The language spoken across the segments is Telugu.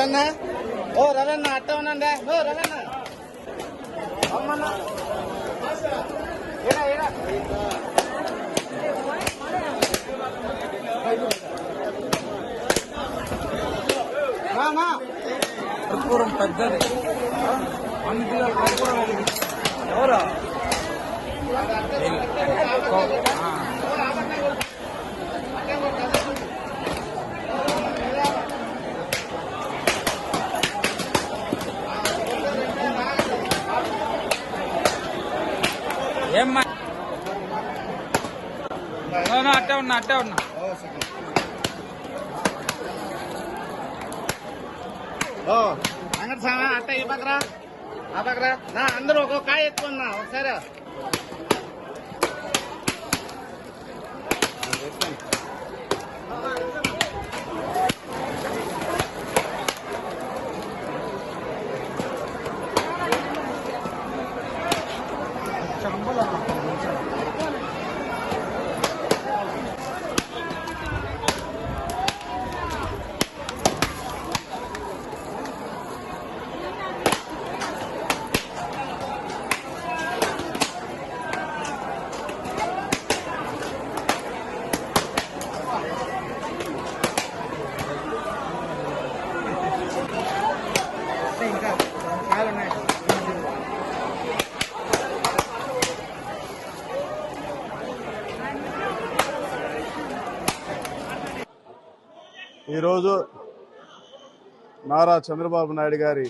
రవన్న ఓ రవన్న అట్ట ఉన్నా ఓ రవన్న అమ్మన్నా కర్పూరం పెద్దది అందులో కర్పూరం ఎవరా ఏమ్మా అట్టే ఉన్నా అంగడి సామా అట్ట ఈ పక్కరా ఆ పక్కరా నా అందరూ ఒక్కొక్క కాయ ఎత్తుకున్నా ఒకసారి ఇంకా కాయలు ఉన్నాయి. ఈరోజు నారా చంద్రబాబు నాయుడు గారి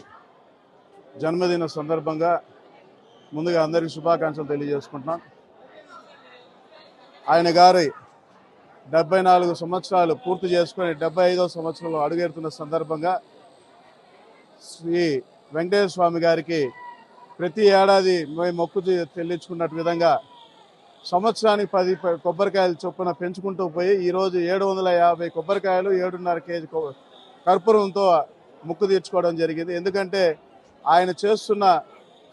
జన్మదిన సందర్భంగా ముందుగా అందరికీ శుభాకాంక్షలు తెలియజేసుకుంటున్నాం. ఆయన గారి 74 సంవత్సరాలు పూర్తి చేసుకుని 75వ సంవత్సరంలో అడుగెడుతున్న సందర్భంగా శ్రీ వెంకటేశ్వర స్వామి గారికి ప్రతి ఏడాది మేము మొక్కు చెల్లించుకున్నట్టు విధంగా సంవత్సరానికి 10 కొబ్బరికాయలు చొప్పున పెంచుకుంటూ పోయి ఈరోజు 750 కొబ్బరికాయలు 7.5 కేజీ కర్పూరంతో మొక్కు తీర్చుకోవడం జరిగింది. ఎందుకంటే ఆయన చేస్తున్న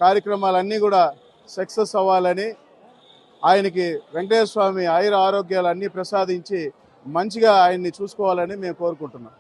కార్యక్రమాలన్నీ కూడా సక్సెస్ అవ్వాలని, ఆయనకి వెంకటేశ్వర స్వామి ఆయుర ఆరోగ్యాలు అన్నీ ప్రసాదించి మంచిగా ఆయన్ని చూసుకోవాలని మేము కోరుకుంటున్నాం.